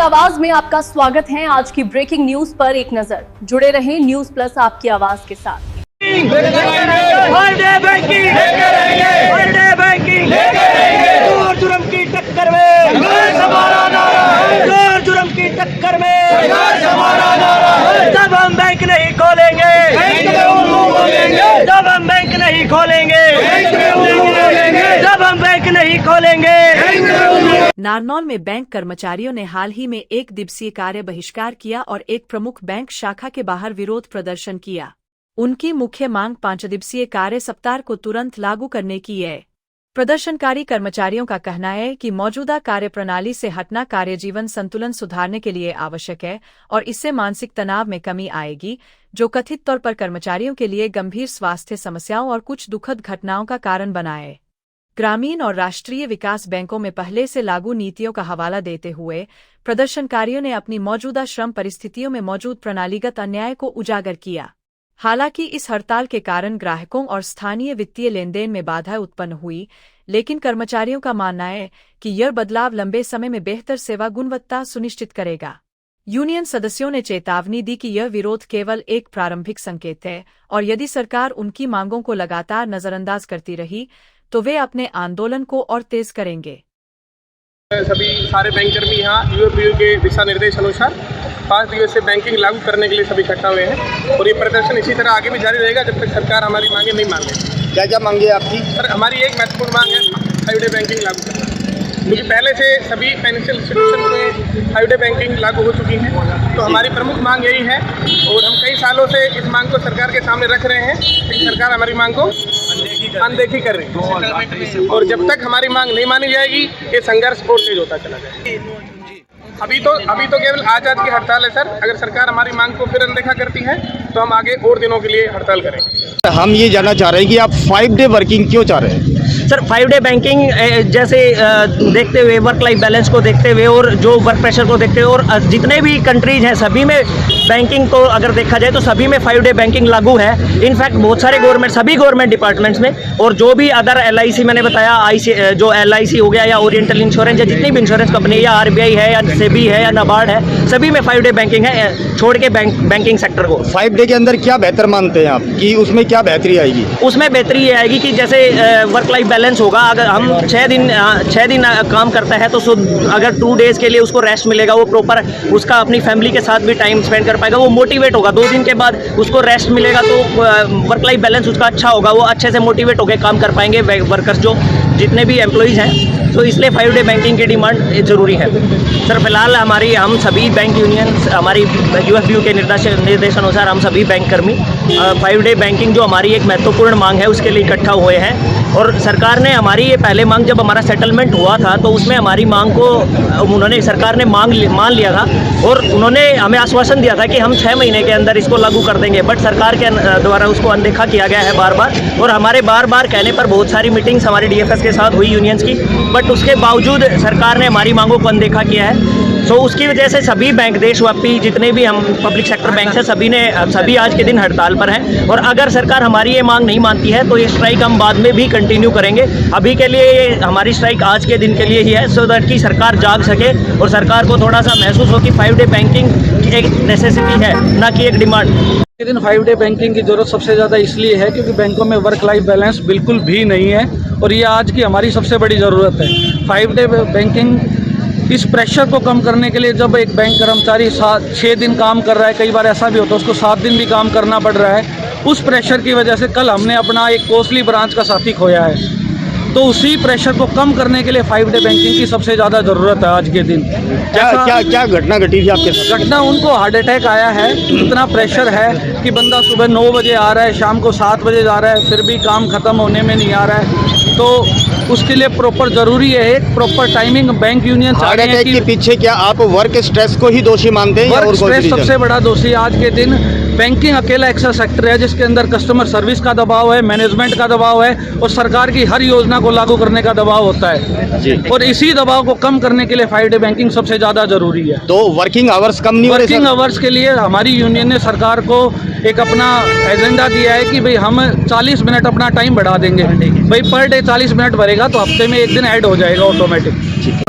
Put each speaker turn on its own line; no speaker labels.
आवाज में आपका स्वागत है। आज की ब्रेकिंग न्यूज पर एक नजर। जुड़े रहें न्यूज प्लस आपकी आवाज के साथ।
जुर्म की टक्कर में जुर्म की टक्कर में जब हम बैंक नहीं खोलेंगे, जब हम बैंक नहीं खोलेंगे, जब हम बैंक नहीं खोलेंगे।
नारनौल में बैंक कर्मचारियों ने हाल ही में 1 दिवसीय कार्य बहिष्कार किया और एक प्रमुख बैंक शाखा के बाहर विरोध प्रदर्शन किया। उनकी मुख्य मांग 5 दिवसीय कार्य सप्ताह को तुरंत लागू करने की है। प्रदर्शनकारी कर्मचारियों का कहना है कि मौजूदा कार्यप्रणाली से हटना कार्यजीवन संतुलन सुधारने के लिए आवश्यक है और इससे मानसिक तनाव में कमी आएगी, जो कथित तौर पर कर्मचारियों के लिए गंभीर स्वास्थ्य समस्याओं और कुछ दुखद घटनाओं का कारण बना है। ग्रामीण और राष्ट्रीय विकास बैंकों में पहले से लागू नीतियों का हवाला देते हुए प्रदर्शनकारियों ने अपनी मौजूदा श्रम परिस्थितियों में मौजूद प्रणालीगत अन्याय को उजागर किया। हालांकि इस हड़ताल के कारण ग्राहकों और स्थानीय वित्तीय लेनदेन में बाधा उत्पन्न हुई, लेकिन कर्मचारियों का मानना है कि यह बदलाव लंबे समय में बेहतर सेवा गुणवत्ता सुनिश्चित करेगा। यूनियन सदस्यों ने चेतावनी दी कि यह विरोध केवल एक प्रारंभिक संकेत है और यदि सरकार उनकी मांगों को लगातार नजरअंदाज करती रही तो वे अपने आंदोलन को और तेज करेंगे।
सभी सारे बैंककर्मी यहाँ यूएफबीयू के दिशा निर्देश अनुसार 5 दिवस से बैंकिंग लागू करने के लिए सभी इकट्ठा हुए हैं और ये प्रदर्शन इसी तरह आगे भी जारी रहेगा जब तक सरकार हमारी मांगे नहीं मान लेगी।
क्या क्या मांगे आपकी?
सर, हमारी एक महत्वपूर्ण मांग है 5 डे बैंकिंग लागू करना, क्योंकि पहले से सभी फाइनेंशियल इंस्टीट्यूशन में 5 डे बैंकिंग लागू हो चुकी है। तो हमारी प्रमुख मांग यही है और हम कई सालों से इस मांग को सरकार के सामने रख रहे हैं, लेकिन सरकार हमारी मांग को अनदेखी कर रही है और जब तक हमारी मांग नहीं मानी जाएगी ये संघर्ष और तेज होता चला जाएगा। अभी तो केवल आज की हड़ताल है सर। अगर सरकार हमारी मांग को फिर अनदेखा करती है तो हम आगे और दिनों के लिए हड़ताल करेंगे।
हम ये जानना चाह रहे हैं कि आप 5 डे वर्किंग क्यों चाह रहे हैं?
सर, 5 डे बैंकिंग जैसे देखते हुए, वर्क लाइफ बैलेंस को देखते हुए और जो वर्क प्रेशर को देखते हुए और जितने भी कंट्रीज हैं सभी में बैंकिंग को अगर देखा जाए तो सभी में 5 डे बैंकिंग लागू है। इनफैक्ट बहुत सारे सभी गवर्नमेंट डिपार्टमेंट्स में और जो भी अदर LIC मैंने बताया, जो LIC हो गया या ओरिएंटल इंश्योरेंस या जितनी भी इंश्योरेंस कंपनी या RBI है या सेबी है या नाबार्ड है, सभी में 5 डे बैंकिंग है, छोड़ के बैंकिंग सेक्टर को।
5 डे के अंदर क्या बेहतर मानते हैं आप कि उसमें क्या बेहतरी आएगी?
उसमें बेहतरी ये आएगी कि जैसे वर्क लाइफ बैलेंस होगा। अगर हम 6 दिन काम करता है तो अगर 2 डेज के लिए उसको रेस्ट मिलेगा, वो प्रॉपर उसका अपनी फैमिली के साथ भी टाइम स्पेंड कर पाएगा, वो मोटिवेट होगा। 2 दिन के बाद उसको रेस्ट मिलेगा तो वर्क लाइफ बैलेंस उसका अच्छा होगा, वो अच्छे से मोटिवेट होकर काम कर पाएंगे वर्कर्स, जो जितने भी एम्प्लॉइज़ हैं। तो इसलिए 5 डे बैंकिंग की डिमांड ज़रूरी है। सर, फिलहाल हम सभी बैंक यूनियन, हमारी UFBU के निर्देशानुसार हम सभी बैंक कर्मी 5 डे बैंकिंग जो हमारी एक महत्वपूर्ण मांग है उसके लिए इकट्ठा हुए हैं। और सरकार ने हमारी ये पहले मांग, जब हमारा सेटलमेंट हुआ था तो उसमें हमारी मांग को सरकार ने मान लिया था और उन्होंने हमें आश्वासन दिया था कि हम 6 महीने के अंदर इसको लागू कर देंगे। बट सरकार के द्वारा उसको अनदेखा किया गया है बार बार, और हमारे बार बार कहने पर बहुत सारी मीटिंग्स हमारी DFS के साथ हुई यूनियंस की, बट उसके बावजूद सरकार ने हमारी मांगों को अनदेखा किया है। तो उसकी वजह से सभी बैंक, देशव्यापी जितने भी हम पब्लिक सेक्टर बैंक हैं, सभी आज के दिन हड़ताल पर हैं। और अगर सरकार हमारी ये मांग नहीं मानती है तो ये स्ट्राइक हम बाद में भी कंटिन्यू करेंगे। अभी के लिए हमारी स्ट्राइक आज के दिन के लिए ही है, सो दैट कि सरकार जाग सके और सरकार को थोड़ा सा महसूस हो कि 5 डे बैंकिंग एक नेसेसिटी है, ना कि एक डिमांड।
के दिन 5 डे बैंकिंग की ज़रूरत सबसे ज़्यादा इसलिए है क्योंकि बैंकों में वर्क लाइफ बैलेंस बिल्कुल भी नहीं है और ये आज की हमारी सबसे बड़ी ज़रूरत है। 5 डे बैंकिंग इस प्रेशर को कम करने के लिए, जब एक बैंक कर्मचारी 6 दिन काम कर रहा है, कई बार ऐसा भी होता है उसको 7 दिन भी काम करना पड़ रहा है, उस प्रेशर की वजह से कल हमने अपना एक कॉस्टली ब्रांच का साथी खोया है। तो उसी प्रेशर को कम करने के लिए 5 डे बैंकिंग की सबसे ज़्यादा ज़रूरत है आज के दिन।
क्या घटना घटी थी आपके साथ?
घटना, उनको हार्ट अटैक आया है। इतना प्रेशर है कि बंदा सुबह 9 बजे आ रहा है, शाम को 7 बजे जा रहा है, फिर भी काम ख़त्म होने में नहीं आ रहा है। तो उसके लिए प्रॉपर ज़रूरी है एक proper timing. Bank union
heart attack के पीछे क्या आप वर्क स्ट्रेस को ही दोषी मानते हैं?
वर्क स्ट्रेस सबसे बड़ा दोषी आज के दिन। बैंकिंग अकेला ऐसा सेक्टर है जिसके अंदर कस्टमर सर्विस का दबाव है, मैनेजमेंट का दबाव है और सरकार की हर योजना को लागू करने का दबाव होता है जी। और इसी दबाव को कम करने के लिए 5 डे बैंकिंग सबसे ज़्यादा ज़रूरी है।
तो वर्किंग आवर्स कम नहीं हो रहे?
वर्किंग आवर्स के लिए हमारी यूनियन ने सरकार को एक अपना एजेंडा दिया है कि भाई हम 40 मिनट अपना टाइम बढ़ा देंगे। भाई पर डे 40 मिनट बढ़ेगा तो हफ्ते में 1 दिन ऐड हो जाएगा ऑटोमेटिक।